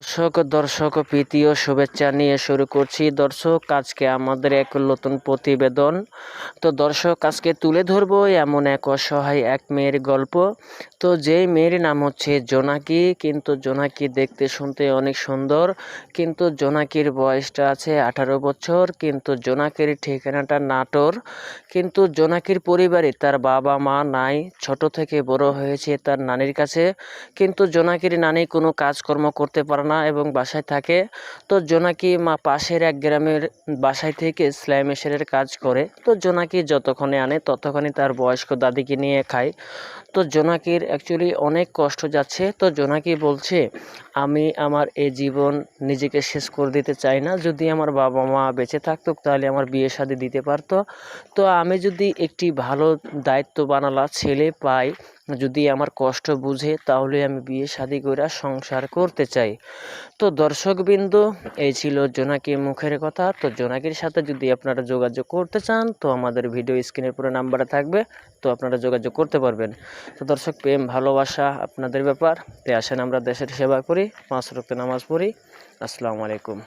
দর্শক প্রীতি ও শুভেচ্ছা নিয়ে শুরু করছি। দর্শক, আজকে আমাদের এক নতুন প্রতিবেদন। তো দর্শক, আজকে তুলে ধরবো এমন এক অসহায় এক মেয়ের গল্প। তো যেই মেয়ের নাম হচ্ছে জোনাকি। কিন্তু জোনাকি দেখতে শুনতে অনেক সুন্দর, কিন্তু জোনাকির বয়সটা আছে 18 বছর। কিন্তু জোনাকির ঠিকানাটা নাটোর। কিন্তু জোনাকির পরিবারে তার বাবা মা নাই, ছোট থেকে বড় হয়েছে তার নানির কাছে। কিন্তু জোনাকির নানি কোনো কাজকর্ম করতে পারে না এবং বাসায় থাকে। তো জোনাকি পাশের এক গ্রামের বাসায় থেকে সেলাই মেশিনের কাজ করে। তো জোনাকি যতক্ষণে আনে ততক্ষণে তার বয়স্ক দাদিকে নিয়ে খায়। তো জোনাকির অ্যাকচুয়ালি অনেক কষ্ট যাচ্ছে। তো জোনাকি বলছে, আমি আমার এই জীবন নিজেকে শেষ করে দিতে চাই না। যদি আমার বাবা মা বেঁচে থাকতো তাহলে আমার বিয়ে শাদী দিতে পারতো। তো আমি যদি একটি ভালো দায়িত্ববানালা ছেলে পাই, যদি আমার কষ্ট বুঝে, তাহলে আমি বিয়ে শাদী করে সংসার করতে চাই। তো দর্শকবৃন্দ, এই ছিল জোনাকির মুখের কথা। তো জোনাকির সাথে যদি আপনারা যোগাযোগ করতে চান, তো আমাদের ভিডিও স্ক্রিনের পুরো নাম্বারে থাকবে, তো আপনারা যোগাযোগ করতে পারবেন। তো দর্শক, প্রেম ভালোবাসা আপনাদের ব্যাপার। তাই আসেন আমরা দেশের সেবা করি, 5 ওয়াক্ত নামাজ পড়ি। আসসালামু আলাইকুম।